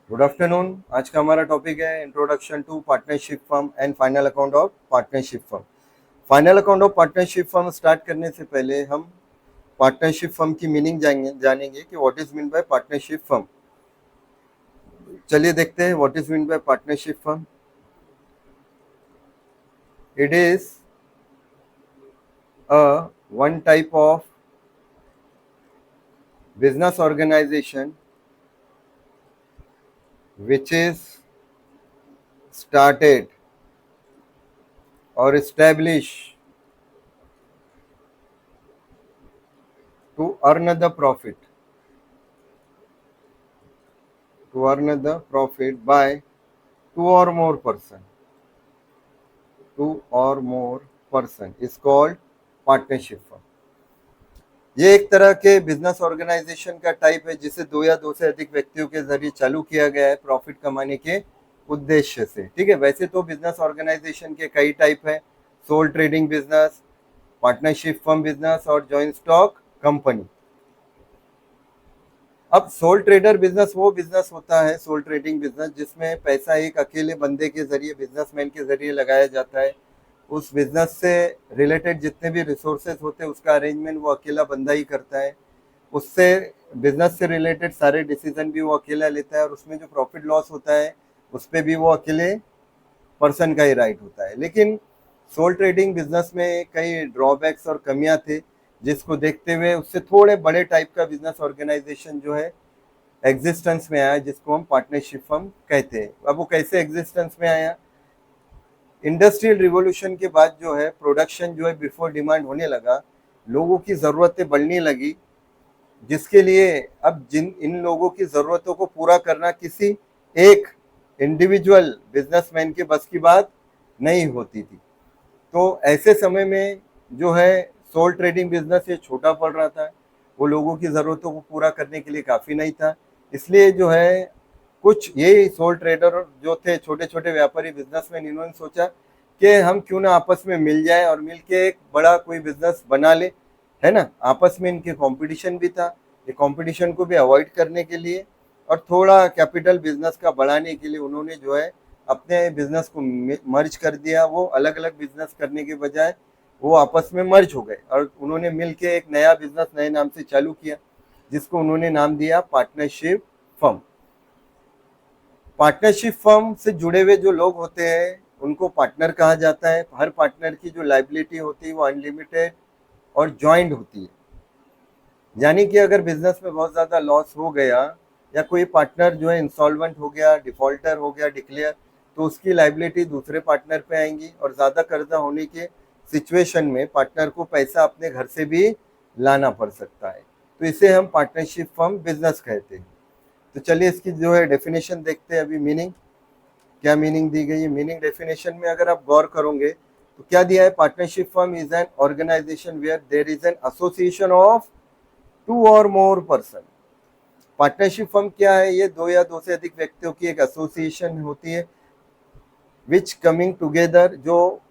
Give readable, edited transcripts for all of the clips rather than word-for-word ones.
Good afternoon. आज का हमारा टॉपिक है introduction to partnership firm and final account of partnership firm. Final account of partnership firm start करने से पहले हम पार्टनरशिप फर्म की मीनिंग जानेंगे कि what is mean by partnership firm. चलिए देखते हैं what is mean by partnership firm. It is a one type of business organisation which is started or established to earn the profit by two or more person. Two or more person is called partnership firm. ये एक तरह के business organisation का type है जिसे दो या दो से अधिक व्यक्तियों के जरिए चालू किया गया है प्रॉफिट कमाने के उद्देश्य से। ठीक है, वैसे तो बिजनेस ऑर्गेनाइजेशन के कई टाइप है, sole trading business, partnership firm business और जॉइंट स्टॉक कंपनी। अब सोल ट्रेडर बिजनेस वो बिजनेस होता है, सोल ट्रेडिंग बिजनेस, जिसमें पैसा एक अकेले बंदे के जरिए, बिजनेसमैन के जरिए लगाया जाता है। उस बिजनेस से रिलेटेड जितने भी रिसोर्सेज होते हैं उसका अरेंजमेंट वो अकेला बंदा ही करता है। उससे बिजनेस से रिलेटेड सारे डिसीजन भी वो अकेला लेता है और उसमें जो प्रॉफिट लॉस होता है उस पर भी वो अकेले पर्सन का ही राइट होता है। लेकिन सोल ट्रेडिंग बिजनेस में कई ड्रॉबैक्स और कमियां थे, जिसको देखते हुए उससे थोड़े बड़े टाइप का बिजनेस ऑर्गेनाइजेशन जो है एग्जिस्टेंस में आया, जिसको हम पार्टनरशिप फर्म कहते हैं। अब वो कैसे एग्जिस्टेंस में आया? इंडस्ट्रियल रिवॉल्यूशन के बाद जो है प्रोडक्शन जो है बिफोर डिमांड होने लगा, लोगों की ज़रूरतें बढ़ने लगी, जिसके लिए अब इन लोगों की ज़रूरतों को पूरा करना किसी एक इंडिविजुअल बिजनेसमैन के बस की बात नहीं होती थी। तो ऐसे समय में जो है सोल ट्रेडिंग बिजनेस ये छोटा पड़ रहा था, वो लोगों की ज़रूरतों को पूरा करने के लिए काफ़ी नहीं था। इसलिए जो है कुछ यही सोल ट्रेडर जो थे, छोटे छोटे व्यापारी बिजनेसमैन, इन्होंने सोचा कि हम क्यों ना आपस में मिल जाए और मिल के एक बड़ा कोई बिजनेस बना ले, है ना। आपस में इनके कंपटीशन भी था, ये कंपटीशन को भी अवॉइड करने के लिए और थोड़ा कैपिटल बिजनेस का बढ़ाने के लिए उन्होंने जो है अपने बिजनेस को मर्ज कर दिया। वो अलग अलग बिजनेस करने के बजाय वो आपस में मर्ज हो गए और उन्होंने मिल के एक नया बिजनेस नए नाम से चालू किया, जिसको उन्होंने नाम दिया पार्टनरशिप फर्म। पार्टनरशिप फर्म से जुड़े हुए जो लोग होते हैं उनको पार्टनर कहा जाता है। हर पार्टनर की जो लाइबिलिटी होती है वो अनलिमिटेड और जॉइंट होती है, यानी कि अगर बिजनेस में बहुत ज़्यादा लॉस हो गया या कोई पार्टनर जो है इंसॉल्वेंट हो गया, डिफॉल्टर हो गया डिक्लेयर, तो उसकी लाइबिलिटी दूसरे पार्टनर पे आएंगी और ज़्यादा कर्जा होने के सिचुएशन में पार्टनर को पैसा अपने घर से भी लाना पड़ सकता है। तो इसे हम पार्टनरशिप फर्म बिजनेस कहते हैं। तो चलिए इसकी जो है डेफिनेशन देखते हैं। अभी मीनिंग, क्या मीनिंग दी गई है? मीनिंग डेफिनेशन में अगर आप गौर करोगे तो क्या दिया है? Partnership firm is an organisation where there is an association of two और मोर पर्सन। पार्टनरशिप फर्म क्या है? ये दो या दो से अधिक व्यक्तियों की एक एसोसिएशन होती है, विच कमिंग टुगेदर, जो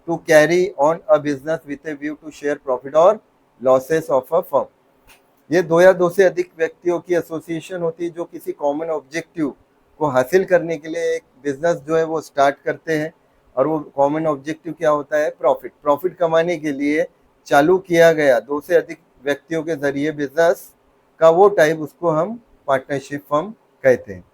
to carry on a business with a view to share profit और लॉसेस ऑफ अ फर्म। ये दो या दो से अधिक व्यक्तियों की एसोसिएशन होती है जो किसी कॉमन ऑब्जेक्टिव को हासिल करने के लिए एक बिजनेस जो है वो स्टार्ट करते हैं। और वो कॉमन ऑब्जेक्टिव क्या होता है? प्रॉफिट। प्रॉफिट कमाने के लिए चालू किया गया दो से अधिक व्यक्तियों के जरिए बिजनेस का वो टाइप, उसको हम पार्टनरशिप फर्म कहते हैं।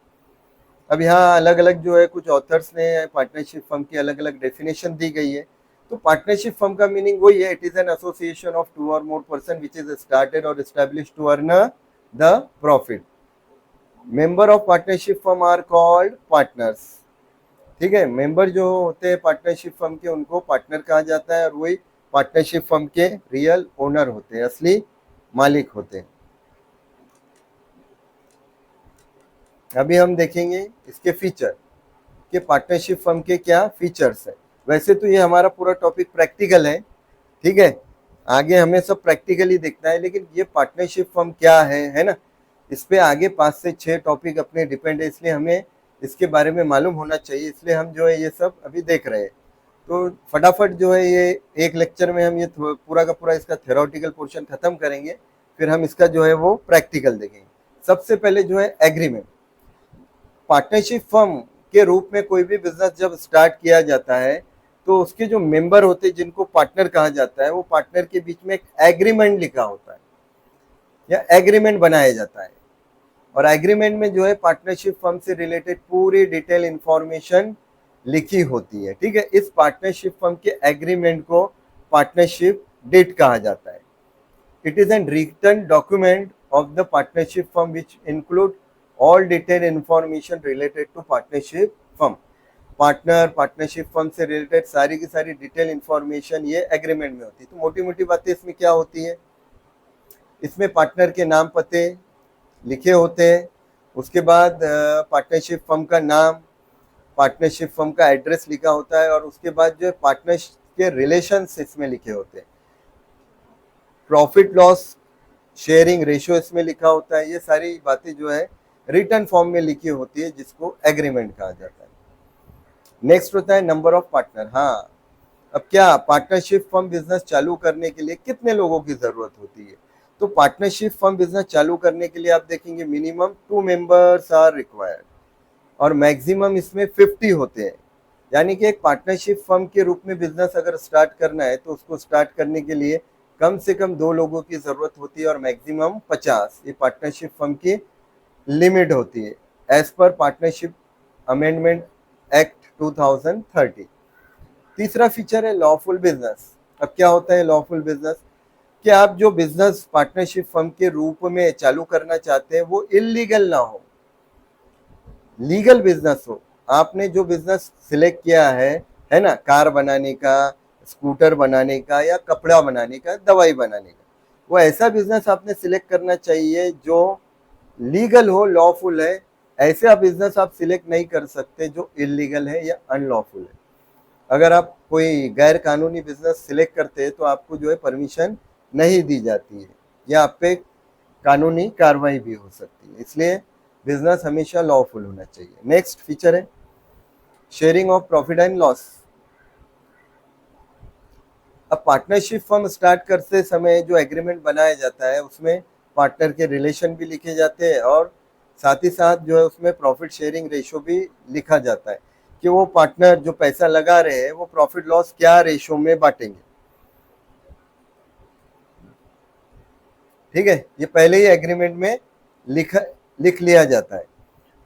अब यहाँ अलग अलग जो है कुछ ऑथर्स ने पार्टनरशिप फर्म की अलग अलग डेफिनेशन दी गई है। तो पार्टनरशिप फर्म का मीनिंग वही है, it is an association of two और more person which is started और established to earn the profit. Member of partnership firm are called partners. ठीक है, मेंबर जो होते हैं पार्टनरशिप फर्म के उनको पार्टनर कहा जाता है और वही पार्टनरशिप फर्म के रियल ओनर होते हैं, असली मालिक होते हैं। अभी हम देखेंगे इसके फीचर कि पार्टनरशिप फर्म के क्या फीचर्स है। वैसे तो ये हमारा पूरा टॉपिक प्रैक्टिकल है, ठीक है, आगे हमें सब प्रैक्टिकली देखना है, लेकिन ये पार्टनरशिप फर्म क्या है ना, इस पे आगे 5 से 6 टॉपिक अपने डिपेंड है, इसलिए हमें इसके बारे में मालूम होना चाहिए। इसलिए हम जो है ये सब अभी देख रहे हैं। तो फटाफट जो है ये एक लेक्चर में हम ये पूरा का पूरा इसका थ्योरेटिकल पोर्शन खत्म करेंगे, फिर हम इसका जो है वो प्रैक्टिकल देखेंगे। सबसे पहले जो है एग्रीमेंट। पार्टनरशिप फर्म के रूप में कोई भी बिजनेस जब स्टार्ट किया जाता है तो उसके जो मेंबर होते हैं जिनको पार्टनर कहा जाता है, वो पार्टनर के बीच में एक एग्रीमेंट लिखा होता है या एग्रीमेंट बनाया जाता है। और एग्रीमेंट में जो है पार्टनरशिप फर्म से रिलेटेड पूरी डिटेल इंफॉर्मेशन लिखी होती है। ठीक है, इस पार्टनरशिप फर्म के एग्रीमेंट को पार्टनरशिप डीड कहा जाता है। It is an written document of the partnership firm which include all detail information related to partnership firm. Partner partnership firm से रिलेटेड सारी की सारी डिटेल इंफॉर्मेशन ये एग्रीमेंट में होती है। तो मोटी मोटी बातें इसमें क्या होती है, इसमें पार्टनर के नाम पते लिखे होते हैं, उसके बाद पार्टनरशिप फर्म का नाम, पार्टनरशिप फर्म का एड्रेस लिखा होता है, और उसके बाद जो है पार्टनर्स के रिलेशंस इसमें लिखे होते हैं, प्रॉफिट लॉस शेयरिंग रेशियो इसमें लिखा होता है। ये सारी बातें जो है रिटर्न फॉर्म में लिखी होती है जिसको एग्रीमेंट कहा जाता है। नेक्स्ट होता है नंबर ऑफ पार्टनर। हाँ, अब क्या पार्टनरशिप फर्म बिजनेस चालू करने के लिए कितने लोगों की जरूरत होती है? तो पार्टनरशिप फर्म बिजनेस चालू करने के लिए आप देखेंगे मिनिमम 2 मेंबर्स आर रिक्वायर्ड और मैक्सिमम इसमें 50 होते हैं। यानी कि एक पार्टनरशिप फर्म के रूप में बिजनेस अगर स्टार्ट करना है तो उसको स्टार्ट करने के लिए कम से कम 2 लोगों की जरूरत होती है और मैक्सिमम 50 ये पार्टनरशिप फर्म की लिमिट होती है as per partnership amendment act 2030। तीसरा फीचर है लॉफुल बिजनेस। अब क्या होता है लॉफुल बिजनेस, कि आप जो बिजनेस पार्टनरशिप फर्म के रूप में चालू करना चाहते हैं वो इलीगल ना हो, लीगल बिजनेस हो। आपने जो बिजनेस सिलेक्ट किया है ना, कार बनाने का, स्कूटर बनाने का, या कपड़ा बनाने का, दवाई बनाने का, वो ऐसा बिजनेस आपने सिलेक्ट करना चाहिए जो लीगल हो, लॉफुल है। ऐसे आप बिजनेस आप सिलेक्ट नहीं कर सकते जो इलीगल है या अनलॉफुल है। अगर आप कोई गैर कानूनी बिजनेस सिलेक्ट करते हैं तो आपको जो है परमिशन नहीं दी जाती है या आप पे कानूनी कार्रवाई भी हो सकती है, इसलिए बिजनेस हमेशा लॉफुल होना चाहिए। नेक्स्ट फीचर है sharing of profit and loss. अब पार्टनरशिप फर्म स्टार्ट करते समय जो एग्रीमेंट बनाया जाता है उसमें पार्टनर के रिलेशन भी लिखे जाते हैं और साथ ही साथ जो है उसमें प्रॉफिट शेयरिंग रेशो भी लिखा जाता है कि वो पार्टनर जो पैसा लगा रहे हैं वो प्रॉफिट लॉस क्या रेशो में बांटेंगे। ठीक है, ये पहले ही एग्रीमेंट में लिख लिया जाता है।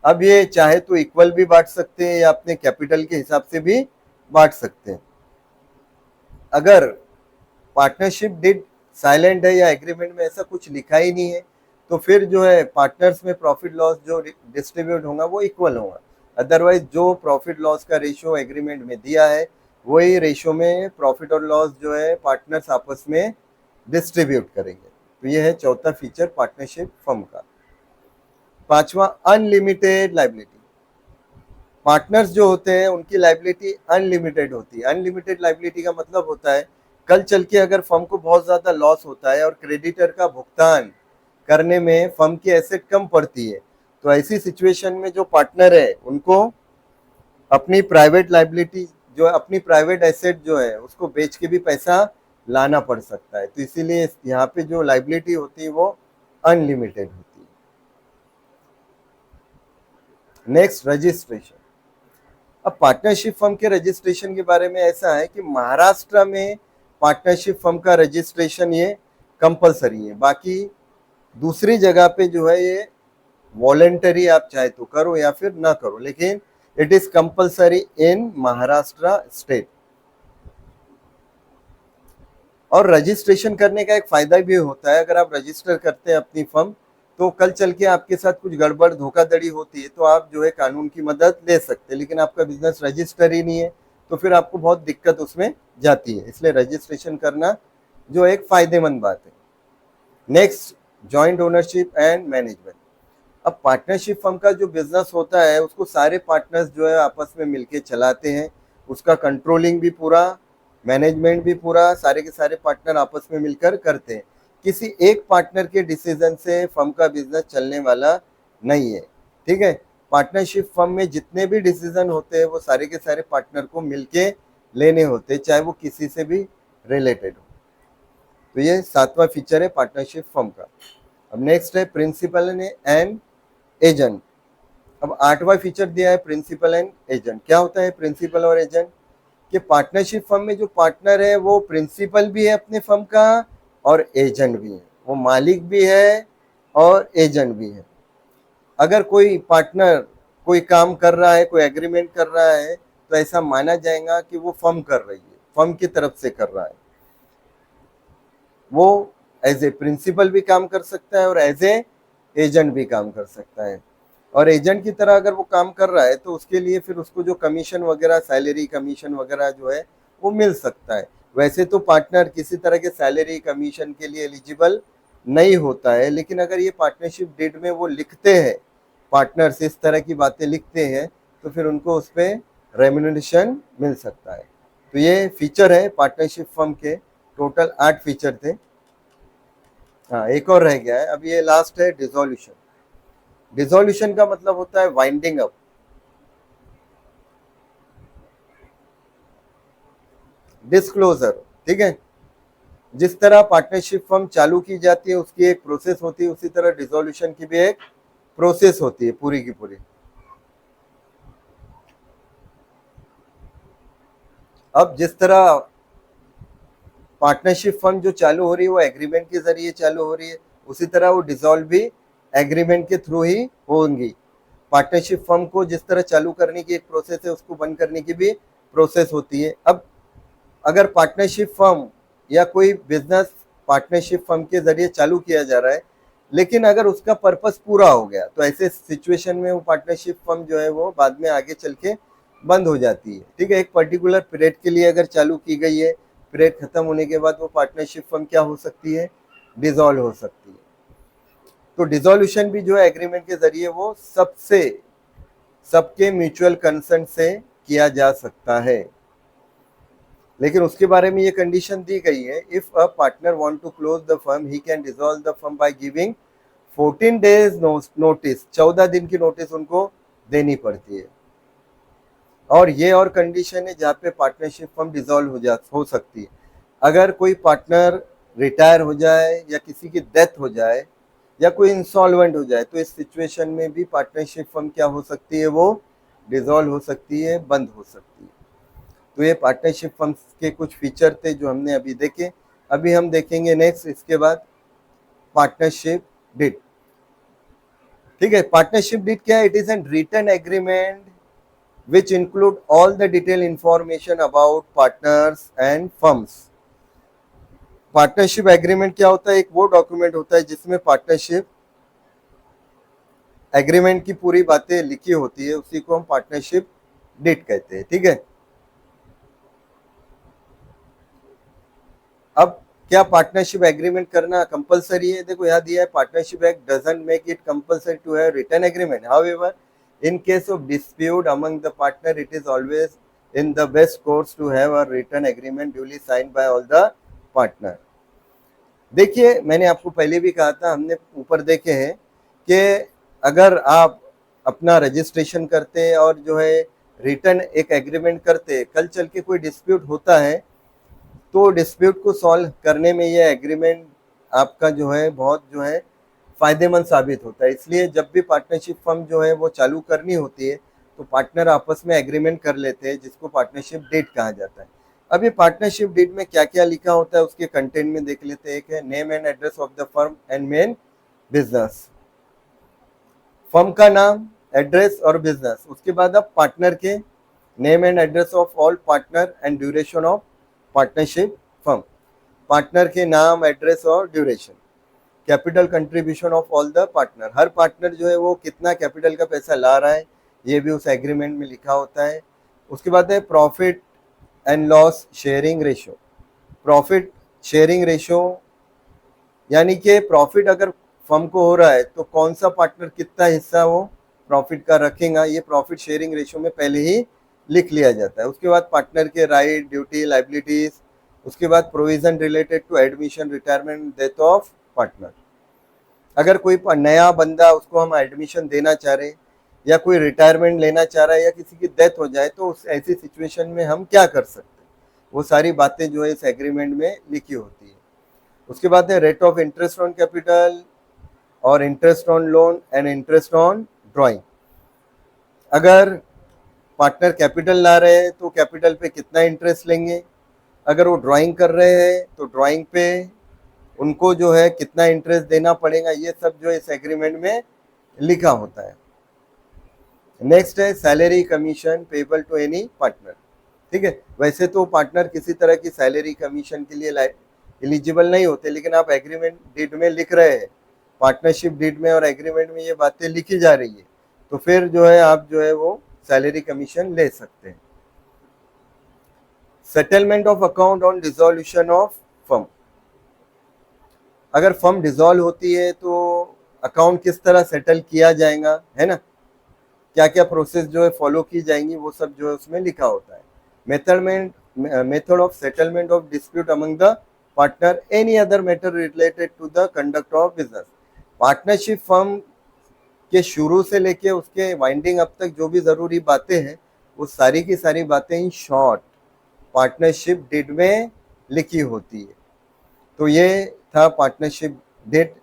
अब ये चाहे तो इक्वल भी बांट सकते हैं या अपने कैपिटल के हिसाब से भी बांट सकते हैं। अगर पार्टनरशिप डीड साइलेंट है या एग्रीमेंट में ऐसा कुछ लिखा ही नहीं है तो फिर जो है पार्टनर्स में प्रॉफिट लॉस जो डिस्ट्रीब्यूट होगा वो इक्वल होगा। अदरवाइज जो प्रॉफिट लॉस का रेशियो एग्रीमेंट में दिया है वही रेशियो में प्रॉफिट और लॉस जो है पार्टनर्स आपस में डिस्ट्रीब्यूट करेंगे। तो ये है चौथा फीचर पार्टनरशिप फर्म का। पांचवा अनलिमिटेड लाइबिलिटी। पार्टनर्स जो होते हैं उनकी लाइबिलिटी अनलिमिटेड होती है। अनलिमिटेड लाइबिलिटी का मतलब होता है कल चल के अगर फर्म को बहुत ज्यादा लॉस होता है और क्रेडिटर का भुगतान करने में फर्म की एसेट कम पड़ती है तो ऐसी सिचुएशन में जो पार्टनर है उनको अपनी प्राइवेट लाइबिलिटी जो है, अपनी प्राइवेट एसेट जो है उसको बेच के भी पैसा लाना पड़ सकता है। तो इसीलिए यहाँ पे जो लाइबिलिटी होती है वो अनलिमिटेड होती है। Next registration. अब पार्टनरशिप फर्म के रजिस्ट्रेशन के बारे में ऐसा है कि महाराष्ट्र में पार्टनरशिप फर्म का रजिस्ट्रेशन ये कंपलसरी है, बाकी दूसरी जगह पे जो है ये वॉलेंटरी, आप चाहे तो करो या फिर ना करो, लेकिन it is compulsory in Maharashtra state. और रजिस्ट्रेशन करने का एक फायदा भी होता है, अगर आप रजिस्टर करते हैं अपनी फर्म तो कल चल के आपके साथ कुछ गड़बड़ धोखाधड़ी होती है तो आप जो है कानून की मदद ले सकते हैं, लेकिन आपका बिजनेस रजिस्टर ही नहीं है तो फिर आपको बहुत दिक्कत उसमें जाती है, इसलिए रजिस्ट्रेशन करना जो एक फायदेमंद बात है। Next joint ownership and management. अब पार्टनरशिप फर्म का जो बिजनेस होता है उसको सारे पार्टनर्स जो है आपस में मिलके चलाते हैं, उसका कंट्रोलिंग भी पूरा, मैनेजमेंट भी पूरा, सारे के सारे पार्टनर आपस में मिलकर करते हैं। किसी एक पार्टनर के डिसीजन से फर्म का बिजनेस चलने वाला नहीं है। ठीक है, पार्टनरशिप फर्म में जितने भी डिसीजन होते हैं वो सारे के सारे पार्टनर को मिलके लेने होते हैं, चाहे वो किसी से भी रिलेटेड हो। तो ये सातवां फीचर है पार्टनरशिप फर्म का। अब नेक्स्ट है प्रिंसिपल एंड एजेंट। अब 8वां फीचर दिया है प्रिंसिपल एंड एजेंट। क्या होता है प्रिंसिपल और एजेंट? कि पार्टनरशिप फर्म में जो पार्टनर है वो प्रिंसिपल भी है अपने फर्म का और एजेंट भी है, वो मालिक भी है और एजेंट भी है। अगर कोई पार्टनर कोई काम कर रहा है, कोई एग्रीमेंट कर रहा है, तो ऐसा माना जाएगा कि वो फर्म कर रही है, फर्म की तरफ से कर रहा है। वो एज ए प्रिंसिपल भी काम कर सकता है और एज ए एजेंट भी काम कर सकता है। और एजेंट की तरह अगर वो काम कर रहा है तो उसके लिए फिर उसको जो कमीशन वगैरह, सैलरी कमीशन वगैरह जो है वो मिल सकता है। वैसे तो पार्टनर किसी तरह के सैलरी कमीशन के लिए एलिजिबल नहीं होता है, लेकिन अगर ये पार्टनरशिप डीड में वो लिखते हैं, पार्टनर्स इस तरह की बातें लिखते हैं, तो फिर उनको उस पर रेम्यूनरेशन मिल सकता है। तो ये फीचर है पार्टनरशिप फर्म के। टोटल 8 फीचर थे। हाँ, एक और रह गया है। अब ये लास्ट है डिसोल्यूशन। डिसोल्यूशन का मतलब होता है वाइंडिंग अप। डिस्क्लोजर, ठीक है। जिस तरह पार्टनरशिप फर्म चालू की जाती है उसकी एक प्रोसेस होती है, उसी तरह डिसोल्यूशन की भी एक प्रोसेस होती है पूरी की पूरी। अब जिस तरह पार्टनरशिप फर्म जो चालू हो रही है वो एग्रीमेंट के जरिए चालू हो रही है, उसी तरह वो डिसॉल्व भी एग्रीमेंट के थ्रू ही होंगी। पार्टनरशिप फर्म को जिस तरह चालू करने की एक प्रोसेस है, उसको बंद करने की भी प्रोसेस होती है। अब अगर पार्टनरशिप फर्म या कोई बिजनेस पार्टनरशिप फर्म के जरिए चालू किया जा रहा है, लेकिन अगर उसका पर्पस पूरा हो गया, तो ऐसे सिचुएशन में वो पार्टनरशिप फर्म जो है वो बाद में आगे चल के बंद हो जाती है, ठीक है। एक पर्टिकुलर पीरियड के लिए अगर चालू की गई है, पीरियड खत्म होने के बाद वो पार्टनरशिप फर्म क्या हो सकती है, डिसॉल्व हो सकती है। तो डिसोल्यूशन भी जो है एग्रीमेंट के जरिए वो सबके म्यूचुअल कंसेंट से किया जा सकता है। लेकिन उसके बारे में ये कंडीशन दी गई है, if a partner want to close the firm he can dissolve the firm by giving 14 days notice. 14 दिन की नोटिस उनको देनी पड़ती है। और ये और कंडीशन है जहाँ पे पार्टनरशिप फर्म डिसॉल्व हो सकती है। अगर कोई पार्टनर रिटायर हो जाए या किसी की डेथ हो जाए या कोई इंसॉल्वेंट हो जाए, तो इस सिचुएशन में भी पार्टनरशिप फर्म क्या हो सकती है, वो डिसॉल्व हो सकती है, बंद हो सकती है। तो ये पार्टनरशिप फर्म के कुछ फीचर थे जो हमने अभी देखे। अभी हम देखेंगे नेक्स्ट इसके बाद पार्टनरशिप डीड। ठीक है, पार्टनरशिप डीड क्या है? It is an written agreement which include all the detailed information about partners and firms। Partnership agreement क्या होता है? एक वो डॉक्यूमेंट होता है जिसमें पार्टनरशिप एग्रीमेंट की पूरी बातें लिखी होती है, उसी को हम पार्टनरशिप डीड कहते हैं, ठीक है। अब क्या पार्टनरशिप एग्रीमेंट करना कंपलसरी है? देखो यहाँ दिया है, partnership act doesn't make it compulsory to have written agreement, however in case of dispute among the partner it is always in the best course to have a written agreement duly signed by all the partner। देखिए, मैंने आपको पहले भी कहा था, हमने ऊपर देखे हैं कि अगर आप अपना रजिस्ट्रेशन करते और जो है रिटर्न एक एग्रीमेंट करते, कल चल के कोई डिस्प्यूट होता है तो डिस्प्यूट को सॉल्व करने में ये एग्रीमेंट आपका जो है बहुत जो है फायदेमंद साबित होता है। इसलिए जब भी पार्टनरशिप फर्म जो है वो चालू करनी होती है तो पार्टनर आपस में एग्रीमेंट कर लेते हैं, जिसको पार्टनरशिप डीड कहा जाता है। अब ये पार्टनरशिप डीड में क्या क्या लिखा होता है उसके कंटेंट में देख लेते हैं। एक है name and address of the firm and main business, firm का नाम, एड्रेस और बिजनेस। उसके बाद अब पार्टनर के name and address of all partner and duration of partnership firm, partner के नाम, एड्रेस और duration. Capital contribution of all the partner, her partner जो है वो कितना कैपिटल का पैसा ला रहा है ये भी उस एग्रीमेंट में लिखा होता है। उसके बाद है profit and loss sharing ratio. Profit sharing ratio यानी कि प्रॉफिट अगर फर्म को हो रहा है तो कौन सा पार्टनर कितना हिस्सा वो प्रॉफिट का रखेगा, ये प्रॉफिट शेयरिंग रेशियो में पहले ही लिख लिया जाता है। उसके बाद पार्टनर के राइट, ड्यूटी, लाइबिलिटीज। उसके बाद provision related to admission, retirement, death of partner. अगर कोई नया बंदा उसको हम एडमिशन देना चाह रहे या कोई रिटायरमेंट लेना चाह रहा है या किसी की डेथ हो जाए तो उस ऐसी सिचुएशन में हम क्या कर सकते हैं, वो सारी बातें जो है इस एग्रीमेंट में लिखी होती है। उसके बाद है rate of interest on capital और interest on loan and interest on drawing. अगर पार्टनर कैपिटल ला रहे हैं तो कैपिटल पे कितना इंटरेस्ट लेंगे, अगर वो ड्राइंग कर रहे हैं तो ड्राइंग पे उनको जो है कितना इंटरेस्ट देना पड़ेगा, ये सब जो इस एग्रीमेंट में लिखा होता है। नेक्स्ट है salary commission payable to any partner. ठीक है, वैसे तो पार्टनर किसी तरह की सैलरी कमीशन के लिए एलिजिबल नहीं होते, लेकिन आप एग्रीमेंट डीड में लिख रहे हैं, पार्टनरशिप डीड में और एग्रीमेंट में ये बातें लिखी जा रही है, तो फिर जो है आप जो है वो सैलरी कमीशन ले सकते हैं। Settlement of account on dissolution of firm. अगर फर्म डिसॉल्व होती है तो अकाउंट किस तरह सेटल किया जाएगा, है ना, क्या क्या प्रोसेस जो है फॉलो की जाएंगी, वो सब जो है उसमें लिखा होता है। Method of settlement of dispute among the partner, any other matter related to the conduct of business. Partnership firm के शुरू से लेके उसके वाइंडिंग अप तक जो भी जरूरी बातें हैं, वो सारी की सारी बातें इन शॉर्ट पार्टनरशिप डीड में लिखी होती है। तो ये था पार्टनरशिप डीड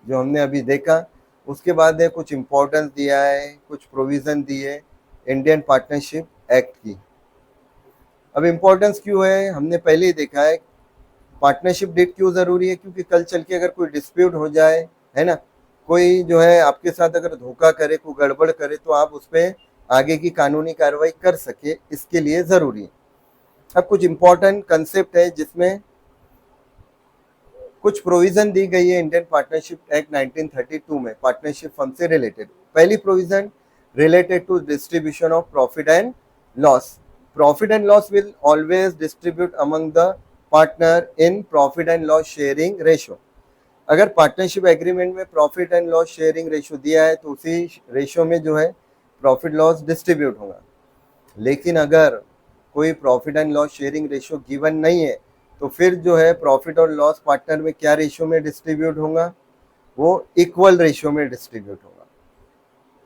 जो हमने अभी देखा। उसके बाद है कुछ इम्पोर्टेंस दिया है, कुछ प्रोविजन दिए इंडियन पार्टनरशिप एक्ट की। अब इम्पोर्टेंस क्यों है, हमने पहले ही देखा है। पार्टनरशिप डीड क्यों जरूरी है, क्योंकि कल चल के अगर कोई डिस्प्यूट हो जाए, है ना, कोई जो है आपके साथ अगर धोखा करे, कोई गड़बड़ करे, तो आप उस पर आगे की कानूनी कार्रवाई कर सके, इसके लिए जरूरी है। अब कुछ इंपॉर्टेंट कंसेप्ट है जिसमें कुछ प्रोविजन दी गई है इंडियन पार्टनरशिप एक्ट 1932 में पार्टनरशिप फर्म से रिलेटेड। पहली provision related to distribution of profit and loss. Profit and loss will always distribute among the partner in profit and loss sharing ratio. अगर partnership agreement में profit and loss sharing ratio दिया है तो उसी ratio में जो है profit loss distribute होगा। लेकिन अगर कोई profit and loss sharing ratio given नहीं है तो फिर जो है प्रॉफिट और लॉस पार्टनर में क्या रेशो में डिस्ट्रीब्यूट होगा, वो इक्वल रेशो में डिस्ट्रीब्यूट होगा,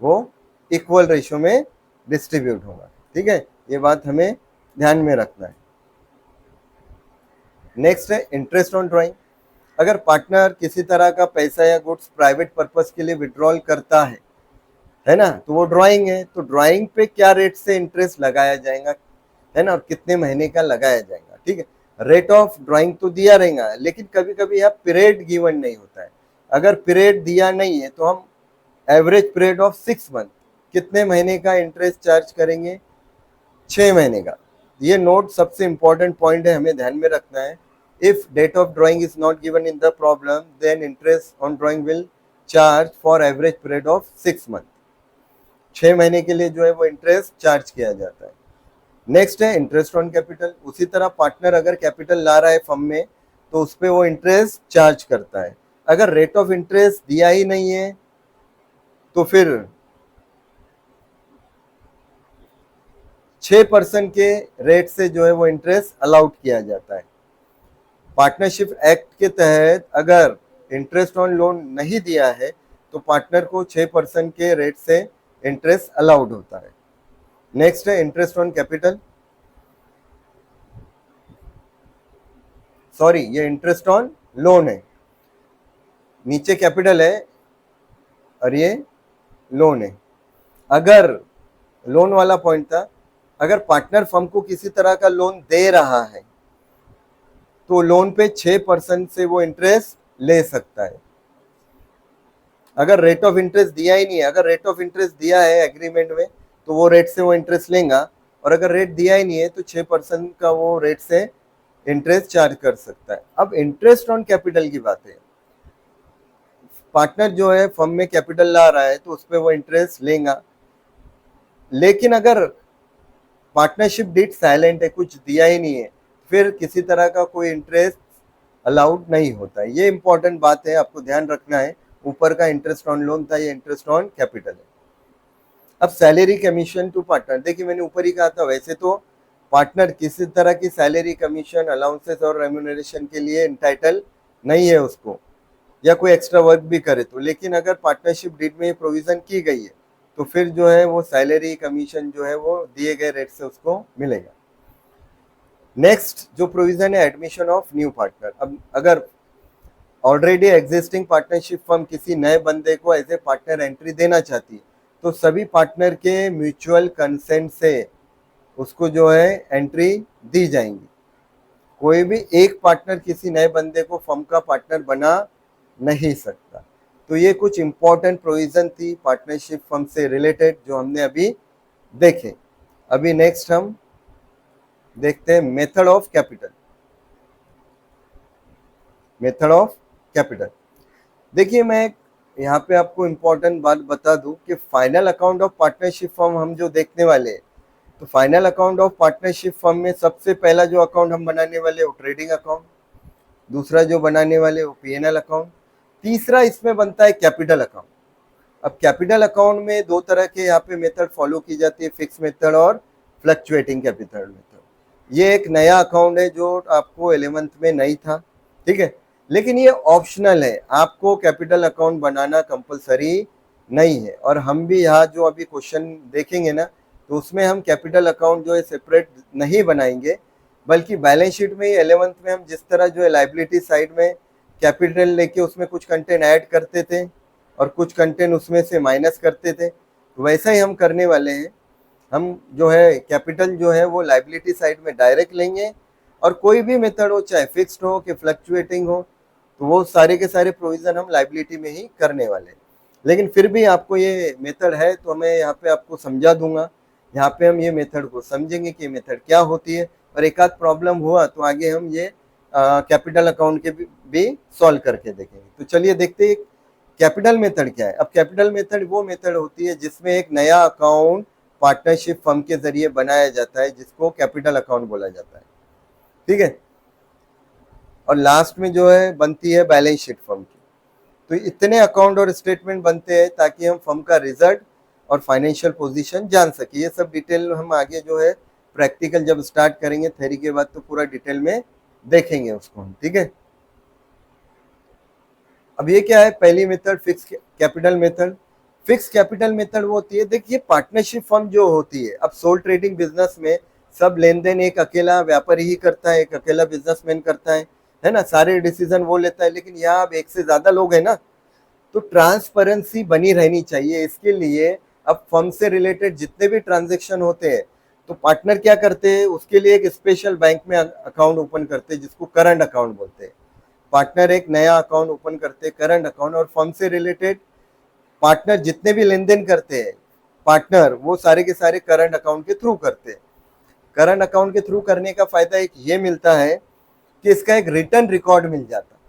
वो इक्वल रेशो में डिस्ट्रीब्यूट होगा। ठीक है, ये बात हमें ध्यान में रखना है। नेक्स्ट है इंटरेस्ट ऑन ड्राइंग। अगर पार्टनर किसी तरह का पैसा या गुड्स प्राइवेट पर्पस के लिए विड्रॉल करता है ना, तो वो ड्राइंग है, तो ड्राइंग पे क्या रेट से इंटरेस्ट लगाया जाएगा, है ना, और कितने महीने का लगाया जाएगा। ठीक है, रेट ऑफ ड्राइंग तो दिया रहेगा, लेकिन कभी कभी यहाँ पीरियड गिवन नहीं होता है। अगर पीरियड दिया नहीं है तो हम एवरेज पीरियड ऑफ 6 मंथ, कितने महीने का इंटरेस्ट चार्ज करेंगे, 6 महीने का। ये नोट सबसे इंपॉर्टेंट पॉइंट है, हमें ध्यान में रखना है। If date of drawing is not given in the problem then interest on drawing will charge for average period of 6 month. 6 महीने के लिए जो है वो इंटरेस्ट चार्ज किया जाता है। नेक्स्ट है इंटरेस्ट ऑन कैपिटल। उसी तरह पार्टनर अगर कैपिटल ला रहा है फर्म में तो उस पर वो इंटरेस्ट चार्ज करता है। अगर रेट ऑफ इंटरेस्ट दिया ही नहीं है तो फिर 6% के रेट से जो है वो इंटरेस्ट अलाउड किया जाता है। पार्टनरशिप एक्ट के तहत अगर इंटरेस्ट ऑन लोन नहीं दिया है तो पार्टनर को 6% के रेट से इंटरेस्ट अलाउड होता है। नेक्स्ट है इंटरेस्ट ऑन कैपिटल, सॉरी ये इंटरेस्ट ऑन लोन है, नीचे कैपिटल है और ये लोन है। अगर लोन वाला पॉइंट था, अगर पार्टनर फर्म को किसी तरह का लोन दे रहा है तो लोन पे 6% से वो इंटरेस्ट ले सकता है। अगर रेट ऑफ इंटरेस्ट दिया ही नहीं है, अगर रेट ऑफ इंटरेस्ट दिया है एग्रीमेंट में तो वो रेट से वो इंटरेस्ट लेगा, और अगर रेट दिया ही नहीं है तो 6% का वो रेट से इंटरेस्ट चार्ज कर सकता है। अब इंटरेस्ट ऑन कैपिटल की बात है, पार्टनर जो है फर्म में कैपिटल ला रहा है तो उस पर वो इंटरेस्ट लेगा, लेकिन अगर पार्टनरशिप डीड साइलेंट है, कुछ दिया ही नहीं है, फिर किसी तरह का कोई इंटरेस्ट अलाउड नहीं होता है। ये इंपॉर्टेंट बात है, आपको ध्यान रखना है। ऊपर का इंटरेस्ट ऑन लोन था, ये इंटरेस्ट ऑन कैपिटल है। अब सैलरी कमीशन टू पार्टनर, देखिए मैंने ऊपर ही कहा था वैसे तो पार्टनर किसी तरह की सैलरी कमीशन अलाउंसेस और रेम्यूनरेशन के लिए इंटाइटल नहीं है उसको, या कोई एक्स्ट्रा वर्क भी करे तो, लेकिन अगर पार्टनरशिप डीड में प्रोविजन की गई है तो फिर जो है वो सैलरी कमीशन जो है वो दिए गए रेट से उसको मिलेगा। नेक्स्ट जो प्रोविजन है एडमिशन ऑफ न्यू पार्टनर। अब अगर ऑलरेडी एग्जिस्टिंग पार्टनरशिप फर्म किसी नए बंदे को एज ए पार्टनर एंट्री देना चाहती है तो सभी पार्टनर के म्यूचुअल कंसेंट से उसको जो है एंट्री दी जाएंगी। कोई भी एक पार्टनर किसी नए बंदे को फर्म का पार्टनर बना नहीं सकता। तो ये कुछ इंपॉर्टेंट प्रोविजन थी पार्टनरशिप फर्म से रिलेटेड जो हमने अभी देखे। अभी नेक्स्ट हम देखते हैं method of capital. Method of capital, देखिए मैं यहाँ पे आपको इंपॉर्टेंट बात बता दूं कि final account of partnership firm हम जो देखने वाले हैं, तो final account of partnership firm में सबसे पहला जो अकाउंट हम बनाने वाले वो ट्रेडिंग अकाउंट, दूसरा जो बनाने वाले वो पीएनएल अकाउंट, तीसरा इसमें बनता है कैपिटल अकाउंट। अब कैपिटल अकाउंट में दो तरह के यहाँ पे मेथड फॉलो की जाती है, फिक्स मेथड और फ्लक्चुएटिंग कैपिटल मेथड। ये एक नया अकाउंट है जो आपको 11th में नहीं था, ठीक है, लेकिन ये ऑप्शनल है, आपको कैपिटल अकाउंट बनाना कंपलसरी नहीं है। और हम भी यहाँ जो अभी क्वेश्चन देखेंगे ना, तो उसमें हम कैपिटल अकाउंट जो है सेपरेट नहीं बनाएंगे, बल्कि बैलेंस शीट में ही 11th में हम जिस तरह जो है लाइबिलिटी साइड में कैपिटल लेके उसमें कुछ कंटेंट ऐड करते थे और कुछ कंटेंट उसमें से माइनस करते थे, तो वैसा ही हम करने वाले हैं। हम जो है कैपिटल जो है वो लाइबिलिटी साइड में डायरेक्ट लेंगे, और कोई भी मेथड हो, चाहे फिक्स्ड हो कि फ्लक्चुएटिंग हो, तो वो सारे के सारे प्रोविजन हम लाइबिलिटी में ही करने वाले हैं। लेकिन फिर भी आपको ये मेथड है तो मैं यहाँ पे आपको समझा दूंगा, यहाँ पे हम ये मेथड को समझेंगे कि मेथड क्या होती है, और एक आध प्रॉब्लम हुआ तो आगे हम ये कैपिटल अकाउंट के भी सॉल्व करके देखेंगे। तो चलिए देखते हैं कैपिटल मेथड क्या है। अब कैपिटल मेथड वो मेथड होती है जिसमें एक नया अकाउंट पार्टनरशिप फर्म के जरिए बनाया जाता है, जिसको कैपिटल अकाउंट बोला जाता है, ठीक है। और लास्ट में जो है बनती है बैलेंस शीट फर्म की। तो इतने अकाउंट और स्टेटमेंट बनते हैं ताकि हम फर्म का रिजल्ट और फाइनेंशियल पोजीशन जान सके। ये सब डिटेल हम आगे जो है प्रैक्टिकल जब स्टार्ट करेंगे थ्योरी के बाद तो पूरा डिटेल में देखेंगे उसको हम, ठीक है। अब ये क्या है, पहली method fix capital method. Fix capital method वो होती है, देखिए पार्टनरशिप फर्म जो होती है, अब सोल ट्रेडिंग बिजनेस में सब लेन देन एक अकेला व्यापारी ही करता है, एक अकेला बिजनेसमैन करता है ना, सारे डिसीजन वो लेता है। लेकिन यहाँ अब एक से ज्यादा लोग हैं ना, तो ट्रांसपेरेंसी बनी रहनी चाहिए। इसके लिए अब फर्म से रिलेटेड जितने भी ट्रांजेक्शन होते हैं, तो पार्टनर क्या करते हैं, उसके लिए एक स्पेशल बैंक में अकाउंट ओपन करते हैं जिसको करंट अकाउंट बोलते हैं। पार्टनर एक नया अकाउंट ओपन करते हैं करंट अकाउंट, और फर्म से रिलेटेड पार्टनर जितने भी लेन देन करते हैं पार्टनर, वो सारे के सारे करंट अकाउंट के थ्रू करते हैं। करंट अकाउंट के थ्रू करने का फायदा एक ये मिलता है कि इसका एक रिटर्न रिकॉर्ड मिल जाता है,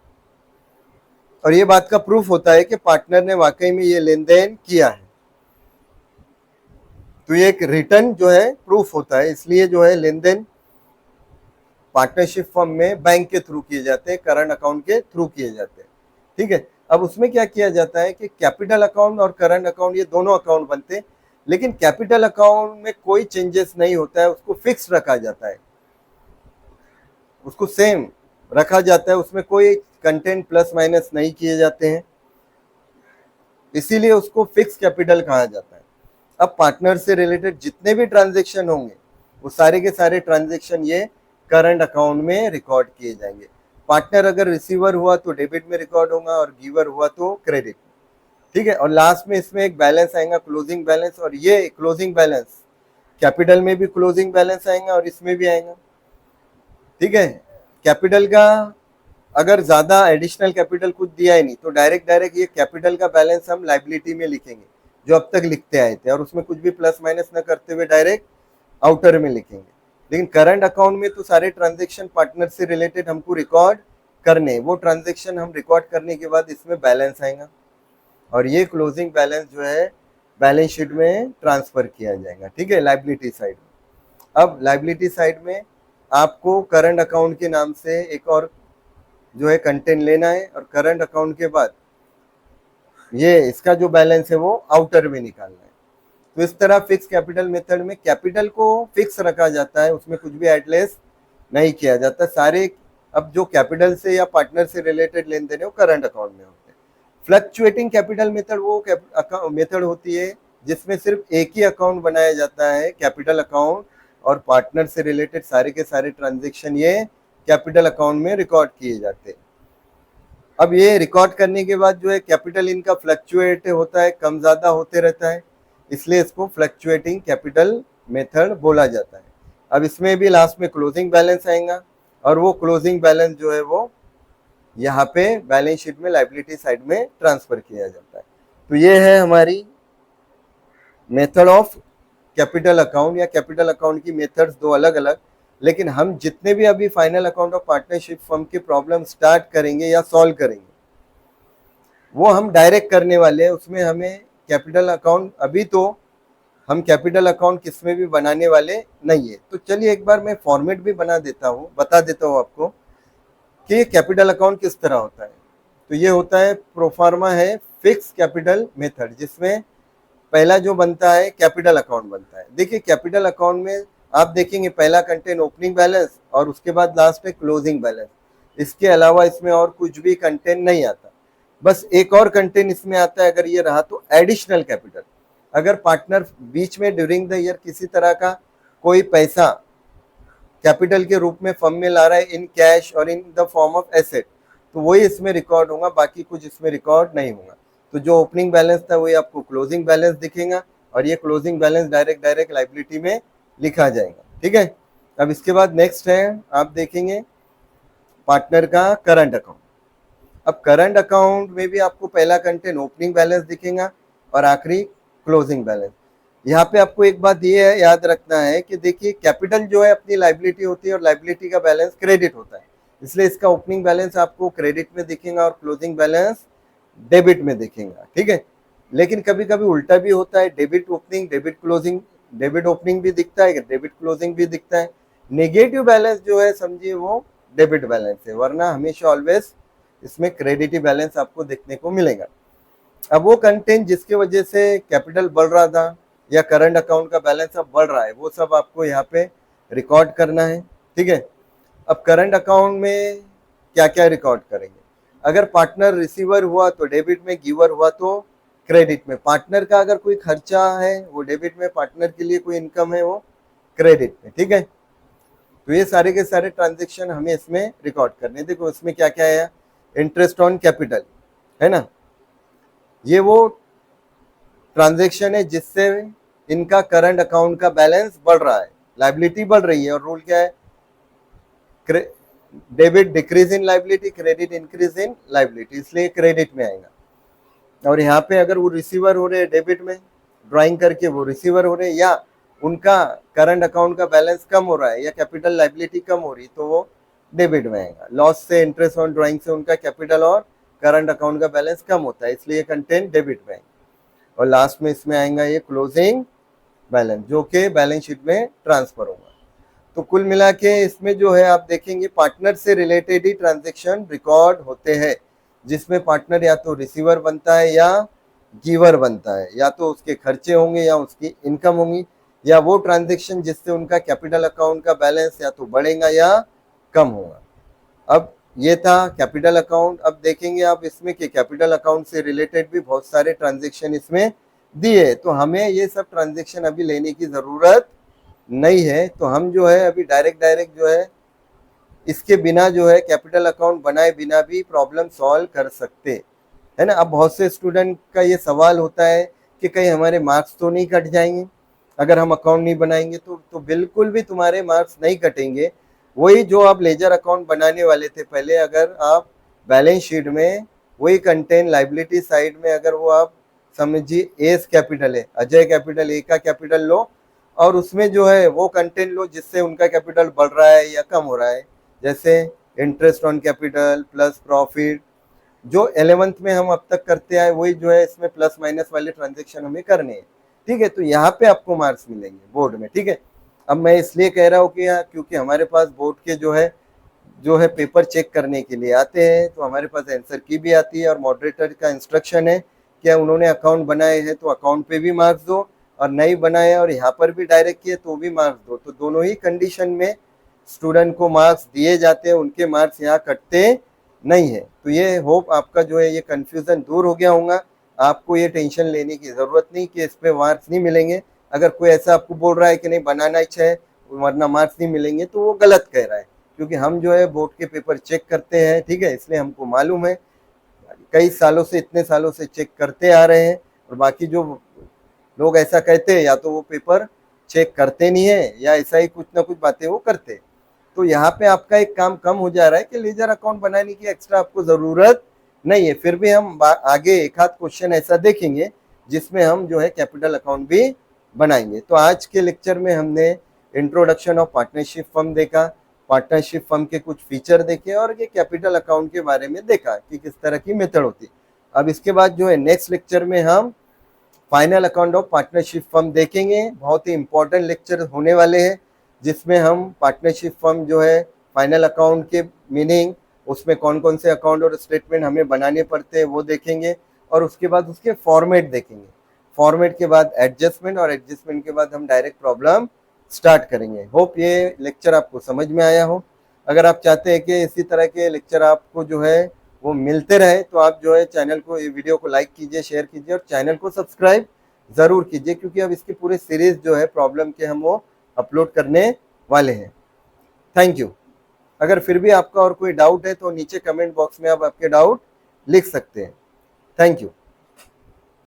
और ये बात का प्रूफ होता है कि पार्टनर ने वाकई में ये लेन देन किया है। तो ये एक रिटर्न जो है प्रूफ होता है, इसलिए जो है लेन देन पार्टनरशिप फर्म में बैंक के थ्रू किए जाते हैं, करंट अकाउंट के थ्रू किए जाते हैं, ठीक है। अब उसमें क्या किया जाता है कि कैपिटल अकाउंट और करंट अकाउंट ये दोनों अकाउंट बनते हैं, लेकिन कैपिटल अकाउंट में कोई चेंजेस नहीं होता है, उसको फिक्स रखा जाता है, उसको सेम रखा जाता है, उसमें कोई कंटेंट प्लस माइनस नहीं किए जाते हैं, इसीलिए उसको फिक्स कैपिटल कहा जाता है। अब पार्टनर से रिलेटेड जितने भी ट्रांजेक्शन होंगे वो सारे के सारे ट्रांजेक्शन ये करंट अकाउंट में रिकॉर्ड किए जाएंगे। पार्टनर अगर रिसीवर हुआ तो डेबिट में रिकॉर्ड होगा और गिवर हुआ तो क्रेडिट, ठीक है। और लास्ट में इसमें एक बैलेंस आएगा, क्लोजिंग बैलेंस, और ये क्लोजिंग बैलेंस कैपिटल में भी क्लोजिंग बैलेंस आएगा और इसमें भी आएगा, ठीक है। कैपिटल का अगर ज्यादा एडिशनल कैपिटल कुछ दिया ही नहीं तो डायरेक्ट ये कैपिटल का बैलेंस हम लाइबिलिटी में लिखेंगे जो अब तक लिखते आए थे, और उसमें कुछ भी प्लस माइनस न करते हुए डायरेक्ट आउटर में लिखेंगे। लेकिन करंट अकाउंट में तो सारे ट्रांजेक्शन पार्टनर से रिलेटेड हमको रिकॉर्ड करने, वो ट्रांजेक्शन हम रिकॉर्ड करने के बाद इसमें बैलेंस आएगा, और ये क्लोजिंग बैलेंस जो है बैलेंस शीट में ट्रांसफर किया जाएगा, ठीक है, लाइबिलिटी साइड में। अब लाइबिलिटी साइड में आपको करंट अकाउंट के नाम से एक और जो है कंटेंट लेना है, और करंट अकाउंट के बाद ये इसका जो बैलेंस है वो आउटर में निकालना है। तो इस तरह फिक्स कैपिटल मेथड में कैपिटल को फिक्स रखा जाता है, उसमें कुछ भी एडलेस नहीं किया जाता सारे। अब जो कैपिटल से या पार्टनर से रिलेटेड लेन देन है वो करंट अकाउंट में होते हैं। फ्लक्चुएटिंग कैपिटल मेथड वो मेथड होती है जिसमें सिर्फ एक ही अकाउंट बनाया जाता है, कैपिटल अकाउंट, और पार्टनर से रिलेटेड सारे के सारे ट्रांजेक्शन ये कैपिटल अकाउंट में रिकॉर्ड किए जाते हैं। अब ये रिकॉर्ड करने के बाद जो है कैपिटल इनका फ्लक्चुएट होता है, कम ज़्यादा होते रहता है, इसलिए इसको फ्लक्चुएटिंग कैपिटल मेथड बोला जाता है। अब इसमें भी लास्ट में क्लोजिंग बैलेंस आएगा और वो क्लोजिंग बैलेंस जो है वो यहाँ पे बैलेंस शीट में लायबिलिटी साइड में ट्रांसफर किया जाता है। तो ये है हमारी मेथड ऑफ कैपिटल अकाउंट या कैपिटल अकाउंट की मेथड्स दो अलग अलग, लेकिन हम जितने भी अभी final account of partnership firm के प्रॉब्लम स्टार्ट करेंगे या सॉल्व करेंगे वो हम डायरेक्ट करने वाले हैं। उसमें हमें कैपिटल अकाउंट अभी तो हम कैपिटल अकाउंट किसमें भी बनाने वाले नहीं है। तो चलिए एक बार मैं फॉर्मेट भी बता देता हूँ आपको कि कैपिटल अकाउंट किस तरह होता है। तो ये होता है प्रोफार्मा है फिक्स कैपिटल मेथड, जिसमें पहला जो बनता है कैपिटल अकाउंट बनता है। देखिए कैपिटल अकाउंट में आप देखेंगे पहला कंटेन ओपनिंग बैलेंस और उसके बाद लास्ट में क्लोजिंग बैलेंस। इसके अलावा इसमें और कुछ भी कंटेंट नहीं आता। बस एक और कंटेंट इसमें आता है, अगर ये रहा तो एडिशनल कैपिटल। अगर पार्टनर बीच में ड्यूरिंग द ईयर किसी तरह का कोई पैसा कैपिटल के रूप में फर्म में ला रहा है इन कैश और in the form of asset, तो वही इसमें रिकॉर्ड होगा, बाकी कुछ इसमें रिकॉर्ड नहीं होगा। तो जो ओपनिंग बैलेंस था वही आपको क्लोजिंग बैलेंस दिखेगा और ये क्लोजिंग बैलेंस डायरेक्ट लायबिलिटी में लिखा जाएगा। ठीक है। अब इसके बाद नेक्स्ट है, आप देखेंगे पार्टनर का करंट अकाउंट। अब करंट अकाउंट में भी आपको पहला कंटेंट ओपनिंग बैलेंस दिखेगा और आखिरी क्लोजिंग बैलेंस। यहाँ पे आपको एक बात ये याद रखना है कि देखिए कैपिटल जो है अपनी लायबिलिटी होती है और लायबिलिटी का बैलेंस क्रेडिट होता है, इसलिए इसका ओपनिंग बैलेंस आपको क्रेडिट में दिखेगा और क्लोजिंग बैलेंस डेबिट में दिखेगा। ठीक है। लेकिन कभी कभी उल्टा भी होता है, debit opening debit closing, debit opening भी दिखता है, डेबिट क्लोजिंग भी दिखता है। नेगेटिव बैलेंस जो है समझिए वो डेबिट बैलेंस है, वरना हमेशा ऑलवेज इसमें क्रेडिट बैलेंस आपको देखने को मिलेगा। अब वो कंटेंट जिसके वजह से कैपिटल बढ़ रहा था या करंट अकाउंट का बैलेंस अब बढ़ रहा है वो सब आपको यहाँ पे रिकॉर्ड करना है। ठीक है। अब करंट अकाउंट में क्या क्या रिकॉर्ड करेंगे, अगर पार्टनर रिसीवर हुआ तो डेबिट में, गिवर हुआ तो क्रेडिट में। पार्टनर का अगर कोई खर्चा है वो डेबिट में, पार्टनर के लिए कोई इनकम है वो क्रेडिट में। ठीक है। तो ये सारे के सारे ट्रांजेक्शन हमें इसमें रिकॉर्ड करने। देखो इसमें क्या क्या है, इंटरेस्ट ऑन कैपिटल है ना, ये वो ट्रांजेक्शन है जिससे इनका करंट अकाउंट का बैलेंस बढ़ रहा है, लायबिलिटी बढ़ रही है। और रूल क्या है, debit decrease in liability, credit increase in liability, इसलिए क्रेडिट में आएगा। और यहाँ पे अगर वो रिसीवर हो रहे हैं डेबिट में ड्राइंग करके वो रिसीवर हो रहे हैं, या उनका करंट अकाउंट का बैलेंस कम हो रहा है या कैपिटल लायबिलिटी कम हो रही तो वो डेबिट में आएगा। लॉस से, इंटरेस्ट ऑन ड्राइंग से उनका कैपिटल और करंट अकाउंट का बैलेंस कम होता है, इसलिए कंटेंट डेबिट में आएगा। और लास्ट में इसमें आएगा ये क्लोजिंग बैलेंस जो कि बैलेंस शीट में ट्रांसफर होगा। तो कुल मिला के इसमें जो है आप देखेंगे पार्टनर से रिलेटेड ही ट्रांजेक्शन रिकॉर्ड होते हैं, जिसमें पार्टनर या तो रिसीवर बनता है या गिवर बनता है, या तो उसके खर्चे होंगे या उसकी इनकम होंगी, या वो ट्रांजेक्शन जिससे उनका कैपिटल अकाउंट का बैलेंस या तो बढ़ेगा या कम होगा। अब ये था कैपिटल अकाउंट। अब देखेंगे आप इसमें कि कैपिटल अकाउंट से रिलेटेड भी बहुत सारे ट्रांजेक्शन इसमें दिए, तो हमें ये सब ट्रांजेक्शन अभी लेने की ज़रूरत नहीं है। तो हम जो है अभी डायरेक्ट जो है इसके बिना जो है कैपिटल अकाउंट बनाए बिना भी प्रॉब्लम सॉल्व कर सकते है ना। अब बहुत से स्टूडेंट का ये सवाल होता है कि कहीं हमारे मार्क्स तो नहीं कट जाएंगे अगर हम अकाउंट नहीं बनाएंगे। तो बिल्कुल भी तुम्हारे मार्क्स नहीं कटेंगे। वही जो आप लेजर अकाउंट बनाने वाले थे पहले, अगर आप बैलेंस शीट में वही कंटेंट लायबिलिटी साइड में अगर वो आप समझिए एस कैपिटल है, अजय कैपिटल, ए का कैपिटल लो और उसमें जो है वो कंटेंट लो जिससे उनका कैपिटल बढ़ रहा है या कम हो रहा है, जैसे interest on capital plus profit, जो 11th में हम अब तक करते आए वही जो है इसमें प्लस माइनस वाले ट्रांजेक्शन हमें करने हैं। ठीक है। तो यहाँ पे आपको मार्क्स मिलेंगे बोर्ड में। ठीक है। अब मैं इसलिए कह रहा हूँ कि क्योंकि हमारे पास बोर्ड के जो है पेपर चेक करने के लिए आते हैं, तो हमारे पास आंसर की भी आती है और मॉडरेटर का इंस्ट्रक्शन है कि उन्होंने अकाउंट बनाए हैं तो अकाउंट पे भी मार्क्स दो, और नहीं बनाए और यहाँ पर भी डायरेक्ट किए तो भी मार्क्स दो। तो दोनों ही कंडीशन में स्टूडेंट को मार्क्स दिए जाते हैं, उनके मार्क्स यहाँ कटते नहीं है। तो ये होप आपका जो है ये कन्फ्यूज़न दूर हो गया होगा। आपको ये टेंशन लेने की ज़रूरत नहीं कि इस पर मार्क्स नहीं मिलेंगे। अगर कोई ऐसा आपको बोल रहा है कि नहीं बनाना अच्छा है वरना मार्क्स नहीं मिलेंगे, तो वो गलत कह रहा है, क्योंकि हम जो है बोर्ड के पेपर चेक करते हैं। ठीक है। इसलिए हमको मालूम है, कई सालों से, इतने सालों से चेक करते आ रहे हैं। और बाकी जो लोग ऐसा कहते हैं, या तो वो पेपर चेक करते नहीं है या ऐसा ही कुछ ना कुछ बातें वो करते। तो यहाँ पे आपका एक काम कम हो जा रहा है कि लेजर अकाउंट बनाने की एक्स्ट्रा आपको जरूरत नहीं है। फिर भी हम आगे एक आध क्वेश्चन ऐसा देखेंगे जिसमें हम जो है कैपिटल अकाउंट भी बनाएंगे। तो आज के लेक्चर में हमने इंट्रोडक्शन ऑफ पार्टनरशिप फर्म देखा, पार्टनरशिप फर्म के कुछ फीचर देखे और ये कैपिटल अकाउंट के बारे में देखा कि किस तरह की मेथड होती है। अब इसके बाद जो है नेक्स्ट लेक्चर में हम final account of partnership firm देखेंगे। बहुत ही इंपॉर्टेंट लेक्चर होने वाले हैं जिसमें हम पार्टनरशिप फर्म जो है फाइनल अकाउंट के मीनिंग, उसमें कौन कौन से अकाउंट और स्टेटमेंट हमें बनाने पड़ते हैं वो देखेंगे, और उसके बाद उसके फॉर्मेट देखेंगे। फॉर्मेट के बाद एडजस्टमेंट, और एडजस्टमेंट के बाद हम डायरेक्ट प्रॉब्लम स्टार्ट करेंगे। होप ये लेक्चर आपको समझ में आया हो। अगर आप चाहते हैं कि इसी तरह के लेक्चर आपको जो है वो मिलते रहे तो आप जो है चैनल को, ये वीडियो को लाइक कीजिए, शेयर कीजिए और चैनल को सब्सक्राइब जरूर कीजिए, क्योंकि अब इसकी पूरे सीरीज जो है प्रॉब्लम के हम वो अपलोड करने वाले हैं। Thank you. अगर फिर भी आपका और कोई डाउट है तो नीचे कमेंट बॉक्स में आप आपके डाउट लिख सकते हैं। Thank you.